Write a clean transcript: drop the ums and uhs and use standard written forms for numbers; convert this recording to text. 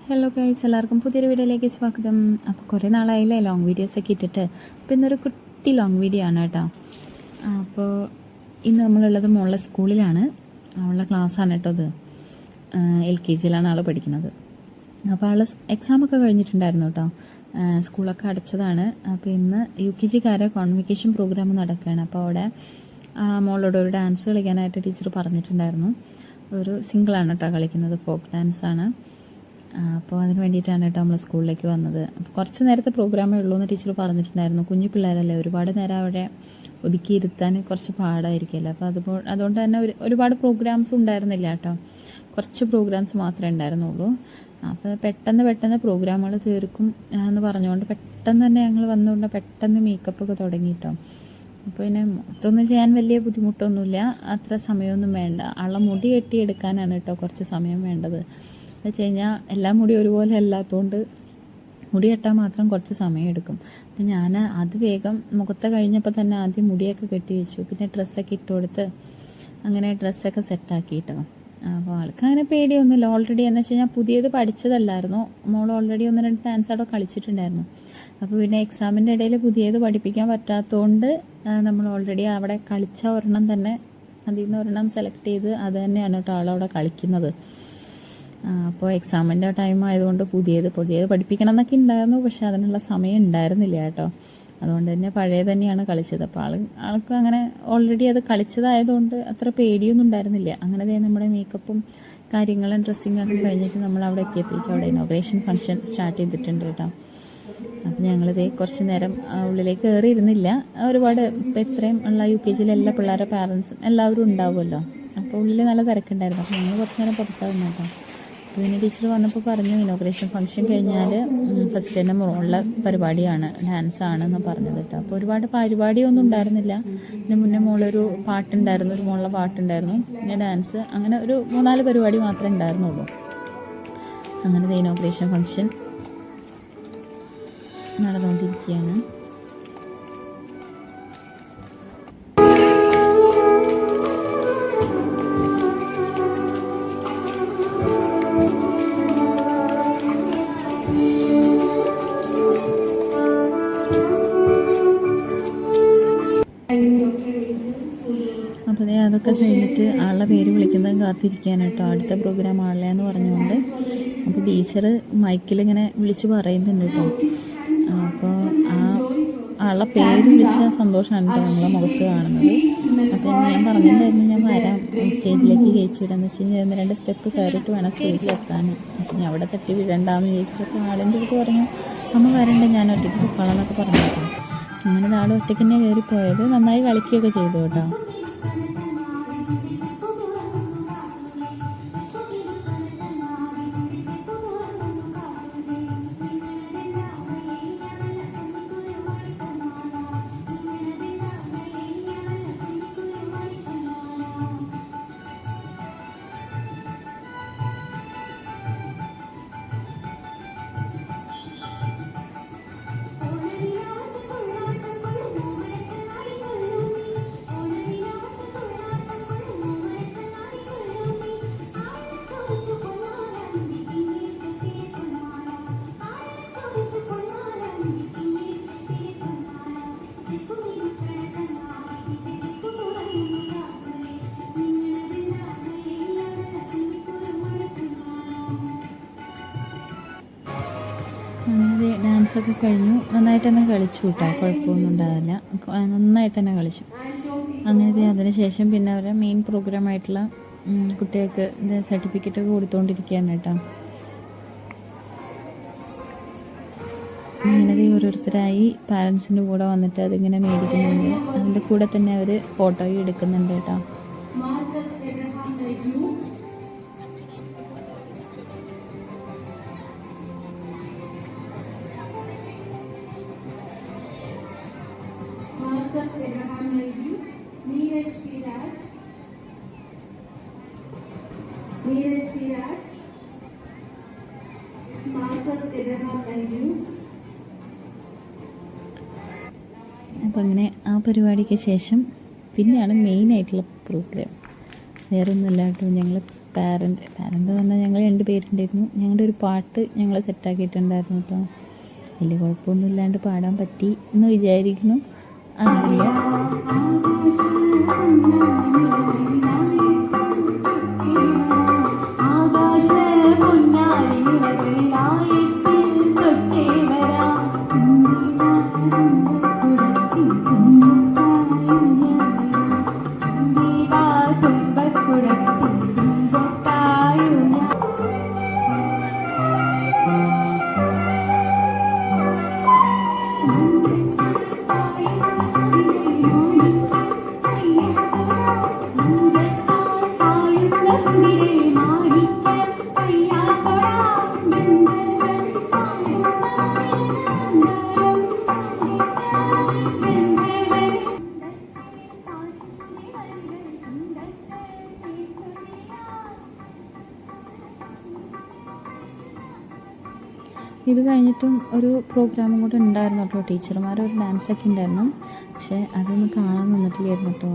Hello guys, എല്ലാവർക്കും പുതിയൊരു വീഡിയോയിലേക്ക് സ്വാഗതം. അപ്പോൾ കുറേ നാളായില്ലേ ലോങ് വീഡിയോസൊക്കെ ഇട്ടിട്ട്. അപ്പോൾ ഇന്നൊരു കുട്ടി ലോങ് വീഡിയോ ആണ് കേട്ടോ. അപ്പോൾ ഇന്ന് നമ്മളുള്ളത് മോളുടെ സ്കൂളിലാണ്. അവളുടെ ക്ലാസ്സാണ് കേട്ടോ ഇത്. LKG ആൾ പഠിക്കുന്നത്. അപ്പോൾ ആൾ എക്സാമൊക്കെ കഴിഞ്ഞിട്ടുണ്ടായിരുന്നു കേട്ടോ. സ്കൂളൊക്കെ അടച്ചതാണ്. അപ്പോൾ ഇന്ന് UKG കോൺവെക്കേഷൻ പ്രോഗ്രാം നടക്കുകയാണ്. അപ്പോൾ അവിടെ മോളോട് ഒരു ഡാൻസ് കളിക്കാനായിട്ട് ടീച്ചർ പറഞ്ഞിട്ടുണ്ടായിരുന്നു. ഒരു സിംഗിളാണ് കേട്ടോ കളിക്കുന്നത്, ഫോക്ക് ഡാൻസാണ്. അപ്പോൾ അതിന് വേണ്ടിയിട്ടാണ് കേട്ടോ നമ്മൾ സ്കൂളിലേക്ക് വന്നത്. അപ്പോൾ കുറച്ച് നേരത്തെ പ്രോഗ്രാമേ ഉള്ളൂ എന്ന് ടീച്ചർ പറഞ്ഞിട്ടുണ്ടായിരുന്നു. കുഞ്ഞു പിള്ളേരല്ലേ, ഒരുപാട് നേരം അവിടെ ഒതുക്കിയിരുത്താൻ കുറച്ച് പാടായിരിക്കുമല്ലോ. അപ്പോൾ അതുകൊണ്ട് തന്നെ ഒരുപാട് പ്രോഗ്രാംസ് ഉണ്ടായിരുന്നില്ല കേട്ടോ. കുറച്ച് പ്രോഗ്രാംസ് മാത്രമേ ഉണ്ടായിരുന്നുള്ളൂ. അപ്പോൾ പെട്ടെന്ന് പ്രോഗ്രാമുകൾ തീർക്കും എന്ന് പറഞ്ഞുകൊണ്ട് പെട്ടെന്ന് തന്നെ ഞങ്ങൾ വന്നുകൊണ്ട് പെട്ടെന്ന് മേക്കപ്പൊക്കെ തുടങ്ങി കേട്ടോ. അപ്പോൾ പിന്നെ മൊത്തമൊന്നും ചെയ്യാൻ വലിയ ബുദ്ധിമുട്ടൊന്നുമില്ല, അത്ര സമയമൊന്നും വേണ്ട. ആളെ മുടി കെട്ടിയെടുക്കാനാണ് കേട്ടോ കുറച്ച് സമയം വേണ്ടത്. എന്ന് വെച്ച് കഴിഞ്ഞാൽ എല്ലാ മുടി ഒരുപോലെ അല്ലാത്തതുകൊണ്ട് മുടി കെട്ടാൻ മാത്രം കുറച്ച് സമയം എടുക്കും. അപ്പം ഞാൻ അത് വേഗം മുഖത്തെ കഴിഞ്ഞപ്പോൾ തന്നെ ആദ്യം മുടിയൊക്കെ കെട്ടി വെച്ചു. പിന്നെ ഡ്രസ്സൊക്കെ ഇട്ട് കൊടുത്ത് അങ്ങനെ ഡ്രസ്സൊക്കെ സെറ്റാക്കിയിട്ടോ. അപ്പോൾ ആൾക്ക് അങ്ങനെ പേടിയൊന്നുമില്ല. ഓൾറെഡി എന്ന് വെച്ച് കഴിഞ്ഞാൽ പുതിയത് പഠിച്ചതല്ലായിരുന്നു. മോൾ ഓൾറെഡി 1-2 ഡാൻസ് അവിടെ കളിച്ചിട്ടുണ്ടായിരുന്നു. അപ്പോൾ പിന്നെ എക്സാമിൻ്റെ ഇടയിൽ പുതിയത് പഠിപ്പിക്കാൻ പറ്റാത്തതുകൊണ്ട് നമ്മൾ ഓൾറെഡി അവിടെ കളിച്ച ഒരെണ്ണം തന്നെ അതിൽ നിന്ന് ഒരെണ്ണം സെലക്ട് ചെയ്ത് അത് തന്നെയാണ് കേട്ടോ ആളവിടെ കളിക്കുന്നത്. അപ്പോൾ എക്സാമിൻ്റെ ടൈം ആയതുകൊണ്ട് പുതിയത് പഠിപ്പിക്കണം എന്നൊക്കെ ഉണ്ടായിരുന്നു. പക്ഷേ അതിനുള്ള സമയം ഉണ്ടായിരുന്നില്ല കേട്ടോ. അതുകൊണ്ട് തന്നെ പഴയ തന്നെയാണ് കളിച്ചത്. അപ്പോൾ ആൾക്ക് അങ്ങനെ ഓൾറെഡി അത് കളിച്ചതായതുകൊണ്ട് അത്ര പേടിയൊന്നും ഉണ്ടായിരുന്നില്ല. അങ്ങനെ നമ്മുടെ മേക്കപ്പും കാര്യങ്ങളും ഡ്രസ്സിങ്ങൊക്കെ കഴിഞ്ഞിട്ട് നമ്മൾ അവിടെ എത്തിയപ്പോഴേക്കും അവിടെ ഇനോഗ്രേഷൻ ഫംഗ്ഷൻ സ്റ്റാർട്ട് ചെയ്തിട്ടുണ്ട് കേട്ടോ. അപ്പോൾ ഞങ്ങളിതേ കുറച്ച് നേരം ഉള്ളിലേക്ക് കയറിയിരുന്നില്ല. ഒരുപാട് ഇപ്പോൾ ഇത്രയും ഉള്ള UKG എല്ലാ പിള്ളേരുടെ പാരൻസും എല്ലാവരും ഉണ്ടാവുമല്ലോ. അപ്പോൾ ഉള്ളിൽ നല്ല തിരക്കുണ്ടായിരുന്നു. അപ്പോൾ ഞങ്ങൾ കുറച്ച് നേരം പുറത്തായിരുന്നു കേട്ടോ. അപ്പോൾ പിന്നെ ടീച്ചർ വന്നപ്പോൾ പറഞ്ഞു ഇനോഗ്രേഷൻ ഫംഗ്ഷൻ കഴിഞ്ഞാൽ ഫസ്റ്റ് തന്നെ മോളുടെ പരിപാടിയാണ്, ഡാൻസാണെന്ന് പറഞ്ഞത് കേട്ടോ. അപ്പോൾ ഒരുപാട് പരിപാടിയൊന്നും ഉണ്ടായിരുന്നില്ല. ഇതിന് മുന്നേ മോളൊരു പാട്ടുണ്ടായിരുന്നു, ഒരു മോളുടെ പാട്ടുണ്ടായിരുന്നു, പിന്നെ ഡാൻസ്, അങ്ങനെ ഒരു 3-4 പരിപാടി മാത്രമേ ഉണ്ടായിരുന്നുള്ളൂ. അങ്ങനെ ഇനോഗ്രേഷൻ ഫംഗ്ഷൻ നടന്നുകൊണ്ടിരിക്കുകയാണ്. അപ്പോൾ അതൊക്കെ കഴിഞ്ഞിട്ട് ആളുടെ പേര് വിളിക്കുന്നത് കാത്തിരിക്കാനായിട്ടോ, അടുത്ത പ്രോഗ്രാം ആളെന്ന് പറഞ്ഞുകൊണ്ട്. അപ്പോൾ ടീച്ചർ മൈക്കിലിങ്ങനെ വിളിച്ച് പറയുന്നുണ്ട് കേട്ടോ. അപ്പോൾ ആളുടെ പേര് വിളിച്ച സന്തോഷമാണ് കേട്ടോ നമ്മളെ മുഖത്ത് കാണുന്നത്. അപ്പോൾ ഞാൻ പറഞ്ഞിട്ടുണ്ടായിരുന്നു ഞാൻ വരാം സ്റ്റേജിലേക്ക് കയറ്റി വിടാന്ന് വെച്ച് കഴിഞ്ഞാൽ 1-2 സ്റ്റെപ്പ് കയറിയിട്ട് വേണം സ്റ്റേജിലെത്താൻ. അപ്പം ഞാൻ അവിടെ തട്ടി വിടണ്ടാന്ന് ചോദിച്ചിട്ട് ആളിൻ്റെ അടുത്ത് പറഞ്ഞു അമ്മ വരണ്ട, ഞാൻ ഒറ്റയ്ക്ക് പൊക്കോളാം എന്നൊക്കെ പറഞ്ഞു കേട്ടോ. അങ്ങനെ ആൾ ഒറ്റയ്ക്ക് തന്നെ കയറിപ്പോയത്. നന്നായി കളിക്കുകയൊക്കെ ചെയ്തു കേട്ടോ. അങ്ങനെ ഡാൻസൊക്കെ കഴിഞ്ഞു. നന്നായിട്ട് തന്നെ കളിച്ചു കേട്ടോ, കുഴപ്പമൊന്നും ഉണ്ടാവില്ല, നന്നായിട്ട് തന്നെ കളിച്ചു. അങ്ങനെ അതിന് ശേഷം പിന്നെ അവരെ മെയിൻ പ്രോഗ്രാമായിട്ടുള്ള കുട്ടികൾക്ക് സർട്ടിഫിക്കറ്റൊക്കെ കൊടുത്തുകൊണ്ടിരിക്കുകയാണ് കേട്ടോ. അങ്ങനെ ഓരോരുത്തരായി പാരൻസിൻ്റെ കൂടെ വന്നിട്ട് അതിങ്ങനെ മേടിക്കുന്നുണ്ട്. അതിൻ്റെ കൂടെ തന്നെ അവർ ഫോട്ടോയും എടുക്കുന്നുണ്ട് കേട്ടോ. Marcus Abraham Naidu, Neeraj P. Raj, Marcus Abraham Naidu. അപ്പോൾ അങ്ങനെ ആ പരിപാടിക്ക് ശേഷം പിന്നെയാണ് മെയിനായിട്ടുള്ള പ്രോഗ്രാം. വേറൊന്നുമില്ല കേട്ടോ, ഞങ്ങൾ പാരൻ്റ് എന്ന് പറഞ്ഞാൽ ഞങ്ങൾ 2 പേരുണ്ടായിരുന്നു. ഞങ്ങളുടെ ഒരു പാട്ട് ഞങ്ങൾ സെറ്റാക്കിയിട്ടുണ്ടായിരുന്നു കേട്ടോ. വലിയ കുഴപ്പമൊന്നും ഇല്ലാണ്ട് പാടാൻ പറ്റി എന്ന് വിചാരിക്കുന്നു. അറിയില്ല. ഇത് കഴിഞ്ഞിട്ടും ഒരു പ്രോഗ്രാമും കൂടെ ഉണ്ടായിരുന്നു കേട്ടോ. ടീച്ചർമാർ ഒരു ഡാൻസൊക്കെ ഉണ്ടായിരുന്നു. പക്ഷേ അതൊന്നും കാണാൻ നിന്നിട്ടില്ലായിരുന്നു കേട്ടോ.